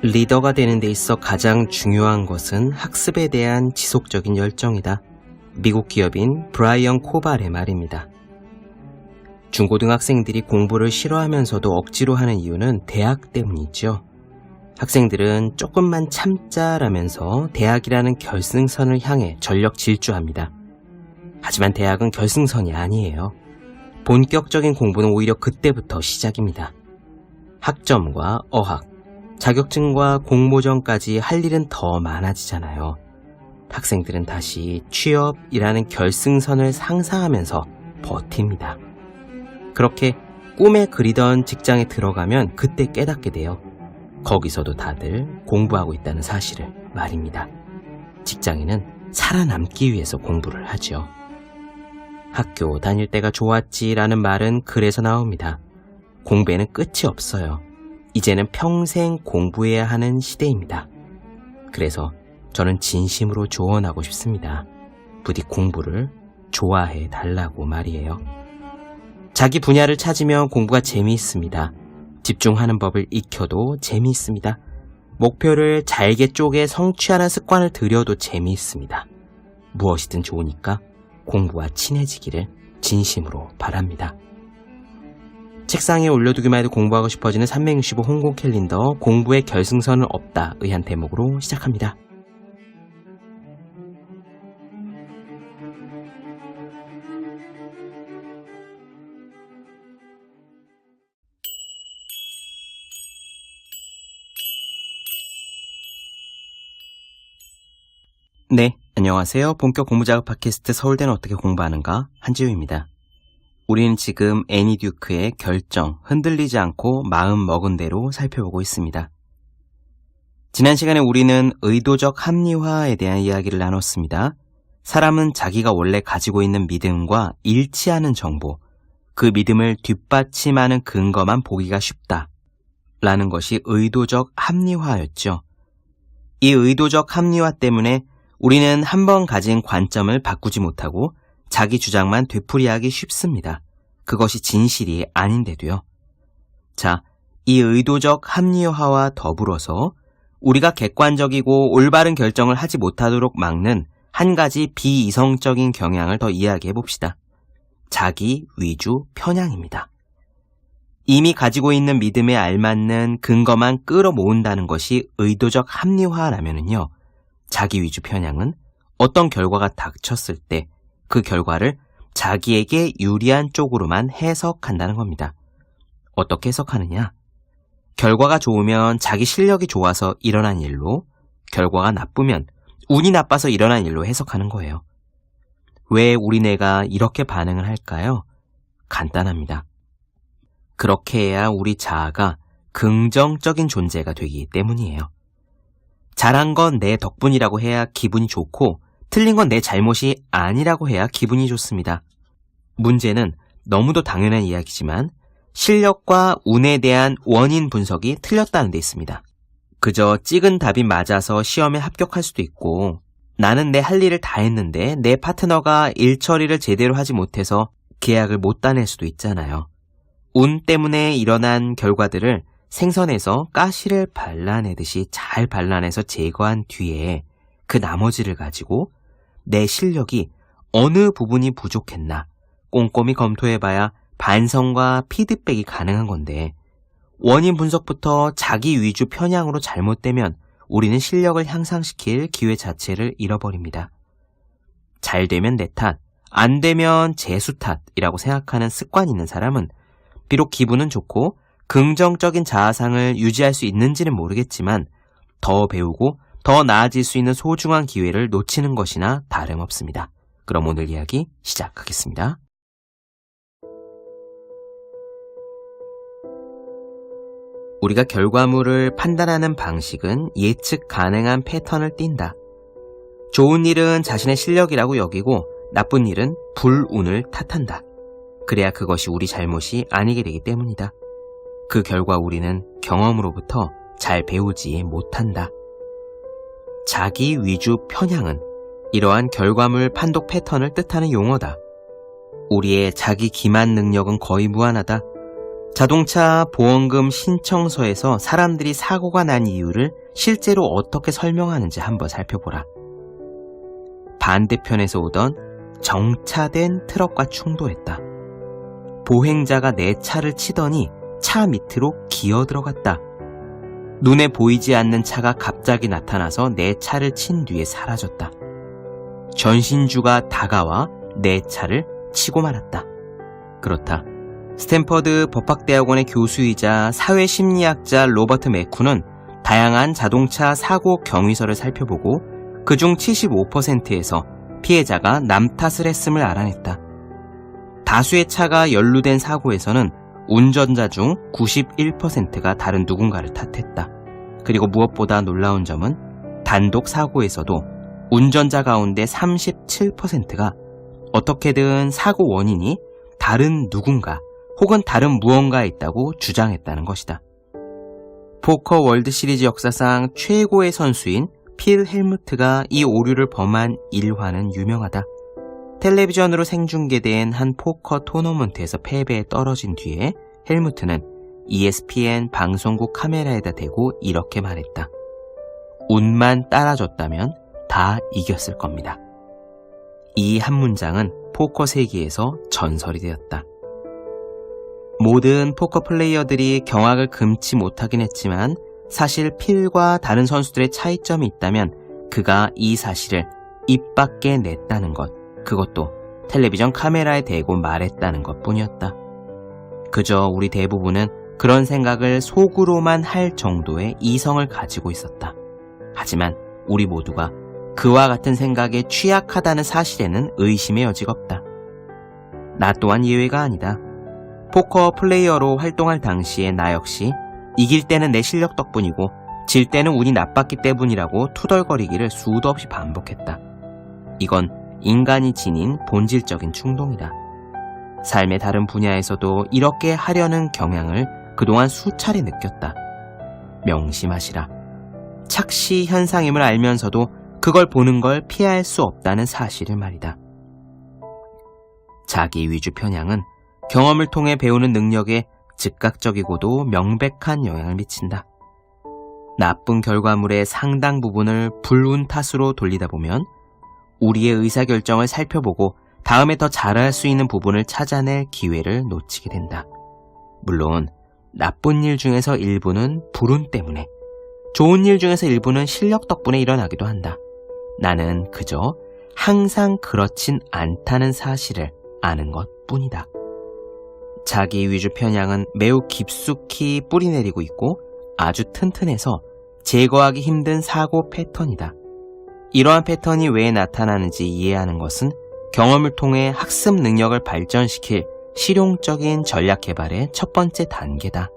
리더가 되는 데 있어 가장 중요한 것은 학습에 대한 지속적인 열정이다. 미국 기업인 브라이언 코발의 말입니다. 중고등학생들이 공부를 싫어하면서도 억지로 하는 이유는 대학 때문이죠. 학생들은 조금만 참자라면서 대학이라는 결승선을 향해 전력 질주합니다. 하지만 대학은 결승선이 아니에요. 본격적인 공부는 오히려 그때부터 시작입니다. 학점과 어학, 자격증과 공모전까지 할 일은 더 많아지잖아요. 학생들은 다시 취업이라는 결승선을 상상하면서 버팁니다. 그렇게 꿈에 그리던 직장에 들어가면 그때 깨닫게 돼요. 거기서도 다들 공부하고 있다는 사실을 말입니다. 직장인은 살아남기 위해서 공부를 하죠. 학교 다닐 때가 좋았지라는 말은 그래서 나옵니다. 공부에는 끝이 없어요. 이제는 평생 공부해야 하는 시대입니다. 그래서 저는 진심으로 조언하고 싶습니다. 부디 공부를 좋아해 달라고 말이에요. 자기 분야를 찾으면 공부가 재미있습니다. 집중하는 법을 익혀도 재미있습니다. 목표를 잘게 쪼개 성취하는 습관을 들여도 재미있습니다. 무엇이든 좋으니까 공부와 친해지기를 진심으로 바랍니다. 책상에 올려두기만 해도 공부하고 싶어지는 365 홍콩 캘린더 공부의 결승선은 없다의 한 대목으로 시작합니다. 네, 안녕하세요. 본격 공부작업 팟캐스트 서울대는 어떻게 공부하는가 한지우입니다. 우리는 지금 애니 듀크의 결정, 흔들리지 않고 마음 먹은 대로 살펴보고 있습니다. 지난 시간에 우리는 의도적 합리화에 대한 이야기를 나눴습니다. 사람은 자기가 원래 가지고 있는 믿음과 일치하는 정보, 그 믿음을 뒷받침하는 근거만 보기가 쉽다 라는 것이 의도적 합리화였죠. 이 의도적 합리화 때문에 우리는 한번 가진 관점을 바꾸지 못하고 자기 주장만 되풀이하기 쉽습니다. 그것이 진실이 아닌데도요. 자, 이 의도적 합리화와 더불어서 우리가 객관적이고 올바른 결정을 하지 못하도록 막는 한 가지 비이성적인 경향을 더 이야기해 봅시다. 자기 위주 편향입니다. 이미 가지고 있는 믿음에 알맞는 근거만 끌어모은다는 것이 의도적 합리화라면은요. 자기 위주 편향은 어떤 결과가 닥쳤을 때 그 결과를 자기에게 유리한 쪽으로만 해석한다는 겁니다. 어떻게 해석하느냐? 결과가 좋으면 자기 실력이 좋아서 일어난 일로, 결과가 나쁘면 운이 나빠서 일어난 일로 해석하는 거예요. 왜 우리 뇌가 이렇게 반응을 할까요? 간단합니다. 그렇게 해야 우리 자아가 긍정적인 존재가 되기 때문이에요. 잘한 건 내 덕분이라고 해야 기분이 좋고 틀린 건 내 잘못이 아니라고 해야 기분이 좋습니다. 문제는 너무도 당연한 이야기지만 실력과 운에 대한 원인 분석이 틀렸다는 데 있습니다. 그저 찍은 답이 맞아서 시험에 합격할 수도 있고 나는 내 할 일을 다 했는데 내 파트너가 일 처리를 제대로 하지 못해서 계약을 못 따낼 수도 있잖아요. 운 때문에 일어난 결과들을 생선에서 가시를 발라내듯이 잘 발라내서 제거한 뒤에 그 나머지를 가지고 내 실력이 어느 부분이 부족했나 꼼꼼히 검토해봐야 반성과 피드백이 가능한 건데 원인 분석부터 자기 위주 편향으로 잘못되면 우리는 실력을 향상시킬 기회 자체를 잃어버립니다. 잘 되면 내 탓, 안 되면 재수 탓이라고 생각하는 습관이 있는 사람은 비록 기분은 좋고 긍정적인 자아상을 유지할 수 있는지는 모르겠지만 더 배우고 더 나아질 수 있는 소중한 기회를 놓치는 것이나 다름없습니다. 그럼 오늘 이야기 시작하겠습니다. 우리가 결과물을 판단하는 방식은 예측 가능한 패턴을 띈다. 좋은 일은 자신의 실력이라고 여기고 나쁜 일은 불운을 탓한다. 그래야 그것이 우리 잘못이 아니게 되기 때문이다. 그 결과 우리는 경험으로부터 잘 배우지 못한다. 자기 위주 편향은 이러한 결과물 판독 패턴을 뜻하는 용어다. 우리의 자기 기만 능력은 거의 무한하다. 자동차 보험금 신청서에서 사람들이 사고가 난 이유를 실제로 어떻게 설명하는지 한번 살펴보라. 반대편에서 오던 정차된 트럭과 충돌했다. 보행자가 내 차를 치더니 차 밑으로 기어 들어갔다. 눈에 보이지 않는 차가 갑자기 나타나서 내 차를 친 뒤에 사라졌다. 전신주가 다가와 내 차를 치고 말았다. 그렇다. 스탠퍼드 법학대학원의 교수이자 사회심리학자 로버트 매쿠는 다양한 자동차 사고 경위서를 살펴보고 그중 75%에서 피해자가 남 탓을 했음을 알아냈다. 다수의 차가 연루된 사고에서는 운전자 중 91%가 다른 누군가를 탓했다. 그리고 무엇보다 놀라운 점은 단독 사고에서도 운전자 가운데 37%가 어떻게든 사고 원인이 다른 누군가 혹은 다른 무언가에 있다고 주장했다는 것이다. 포커 월드 시리즈 역사상 최고의 선수인 필 헬무트가 이 오류를 범한 일화는 유명하다. 텔레비전으로 생중계된 한 포커 토너먼트에서 패배에 떨어진 뒤에 헬무트는 ESPN 방송국 카메라에다 대고 이렇게 말했다. 운만 따라줬다면 다 이겼을 겁니다. 이 한 문장은 포커 세계에서 전설이 되었다. 모든 포커 플레이어들이 경악을 금치 못하긴 했지만 사실 필과 다른 선수들의 차이점이 있다면 그가 이 사실을 입 밖에 냈다는 것, 그것도 텔레비전 카메라에 대고 말했다는 것뿐이었다. 그저 우리 대부분은 그런 생각을 속으로만 할 정도의 이성을 가지고 있었다. 하지만 우리 모두가 그와 같은 생각에 취약하다는 사실에는 의심의 여지가 없다. 나 또한 예외가 아니다. 포커 플레이어로 활동할 당시에 나 역시 이길 때는 내 실력 덕분이고 질 때는 운이 나빴기 때문이라고 투덜거리기를 수도 없이 반복했다. 이건 인간이 지닌 본질적인 충동이다. 삶의 다른 분야에서도 이렇게 하려는 경향을 그동안 수차례 느꼈다. 명심하시라. 착시 현상임을 알면서도 그걸 보는 걸 피할 수 없다는 사실을 말이다. 자기 위주 편향은 경험을 통해 배우는 능력에 즉각적이고도 명백한 영향을 미친다. 나쁜 결과물의 상당 부분을 불운 탓으로 돌리다 보면 우리의 의사결정을 살펴보고 다음에 더 잘할 수 있는 부분을 찾아낼 기회를 놓치게 된다. 물론 나쁜 일 중에서 일부는 불운 때문에, 좋은 일 중에서 일부는 실력 덕분에 일어나기도 한다. 나는 그저 항상 그렇진 않다는 사실을 아는 것뿐이다. 자기 위주 편향은 매우 깊숙이 뿌리내리고 있고 아주 튼튼해서 제거하기 힘든 사고 패턴이다. 이러한 패턴이 왜 나타나는지 이해하는 것은 경험을 통해 학습 능력을 발전시킬 실용적인 전략 개발의 첫 번째 단계다.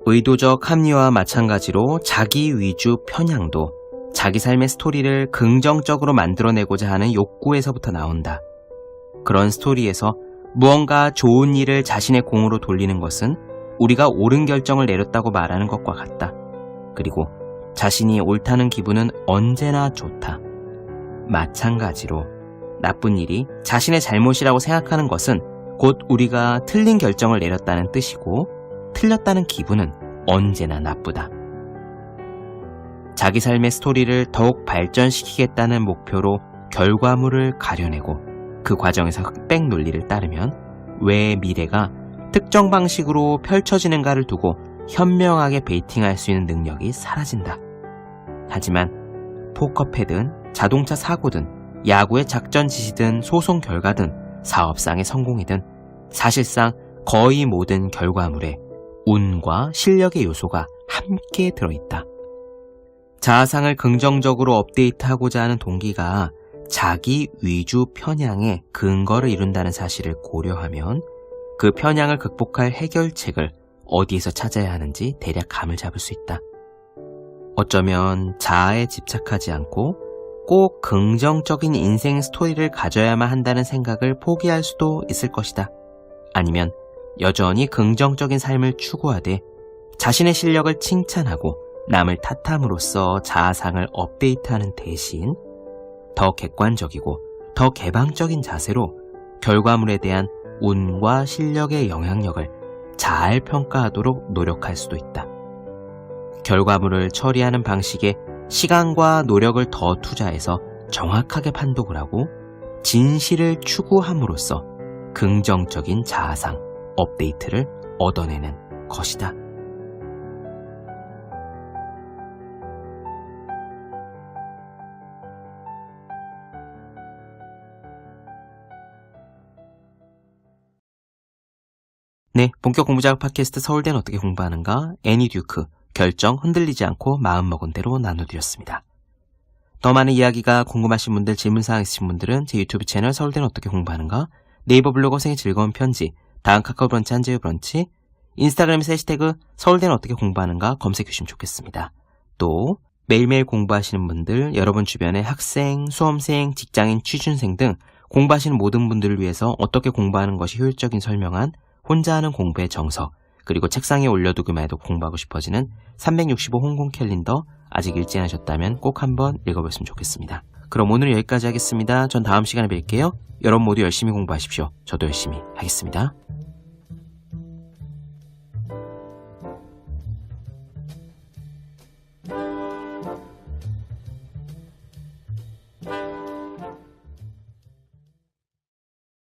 의도적 합리화와 마찬가지로 자기 위주 편향도 자기 삶의 스토리를 긍정적으로 만들어내고자 하는 욕구에서부터 나온다. 그런 스토리에서 무언가 좋은 일을 자신의 공으로 돌리는 것은 우리가 옳은 결정을 내렸다고 말하는 것과 같다. 그리고 자신이 옳다는 기분은 언제나 좋다. 마찬가지로 나쁜 일이 자신의 잘못이라고 생각하는 것은 곧 우리가 틀린 결정을 내렸다는 뜻이고 틀렸다는 기분은 언제나 나쁘다. 자기 삶의 스토리를 더욱 발전시키겠다는 목표로 결과물을 가려내고 그 과정에서 흑백 논리를 따르면 왜 미래가 특정 방식으로 펼쳐지는가를 두고 현명하게 베이팅할 수 있는 능력이 사라진다. 하지만 포커패든 자동차 사고든 야구의 작전 지시든 소송 결과든 사업상의 성공이든 사실상 거의 모든 결과물에 운과 실력의 요소가 함께 들어있다. 자아상을 긍정적으로 업데이트하고자 하는 동기가 자기 위주 편향의 근거를 이룬다는 사실을 고려하면 그 편향을 극복할 해결책을 어디에서 찾아야 하는지 대략 감을 잡을 수 있다. 어쩌면 자아에 집착하지 않고 꼭 긍정적인 인생 스토리를 가져야만 한다는 생각을 포기할 수도 있을 것이다. 아니면 여전히 긍정적인 삶을 추구하되 자신의 실력을 칭찬하고 남을 탓함으로써 자아상을 업데이트하는 대신 더 객관적이고 더 개방적인 자세로 결과물에 대한 운과 실력의 영향력을 잘 평가하도록 노력할 수도 있다. 결과물을 처리하는 방식에 시간과 노력을 더 투자해서 정확하게 판독을 하고 진실을 추구함으로써 긍정적인 자아상, 업데이트를 얻어내는 것이다. 네, 본격 공부작업 팟캐스트 서울대는 어떻게 공부하는가? 애니 듀크, 결정 흔들리지 않고 마음먹은 대로 나눠드렸습니다. 더 많은 이야기가 궁금하신 분들, 질문사항 있으신 분들은 제 유튜브 채널 서울대는 어떻게 공부하는가? 네이버 블로그 생의 즐거운 편지, 다음 카카오 브런치 한재유 브런치, 인스타그램에서 해시태그 서울대는 어떻게 공부하는가 검색해 주시면 좋겠습니다. 또 매일매일 공부하시는 분들, 여러분 주변의 학생, 수험생, 직장인, 취준생 등 공부하시는 모든 분들을 위해서 어떻게 공부하는 것이 효율적인 설명한 혼자 하는 공부의 정석, 그리고 책상에 올려두기만 해도 공부하고 싶어지는 365 홍콩 캘린더 아직 읽지 않으셨다면 꼭 한번 읽어보셨으면 좋겠습니다. 그럼 오늘 여기까지 하겠습니다. 전 다음 시간에 뵐게요. 여러분 모두 열심히 공부하십시오. 저도 열심히 하겠습니다.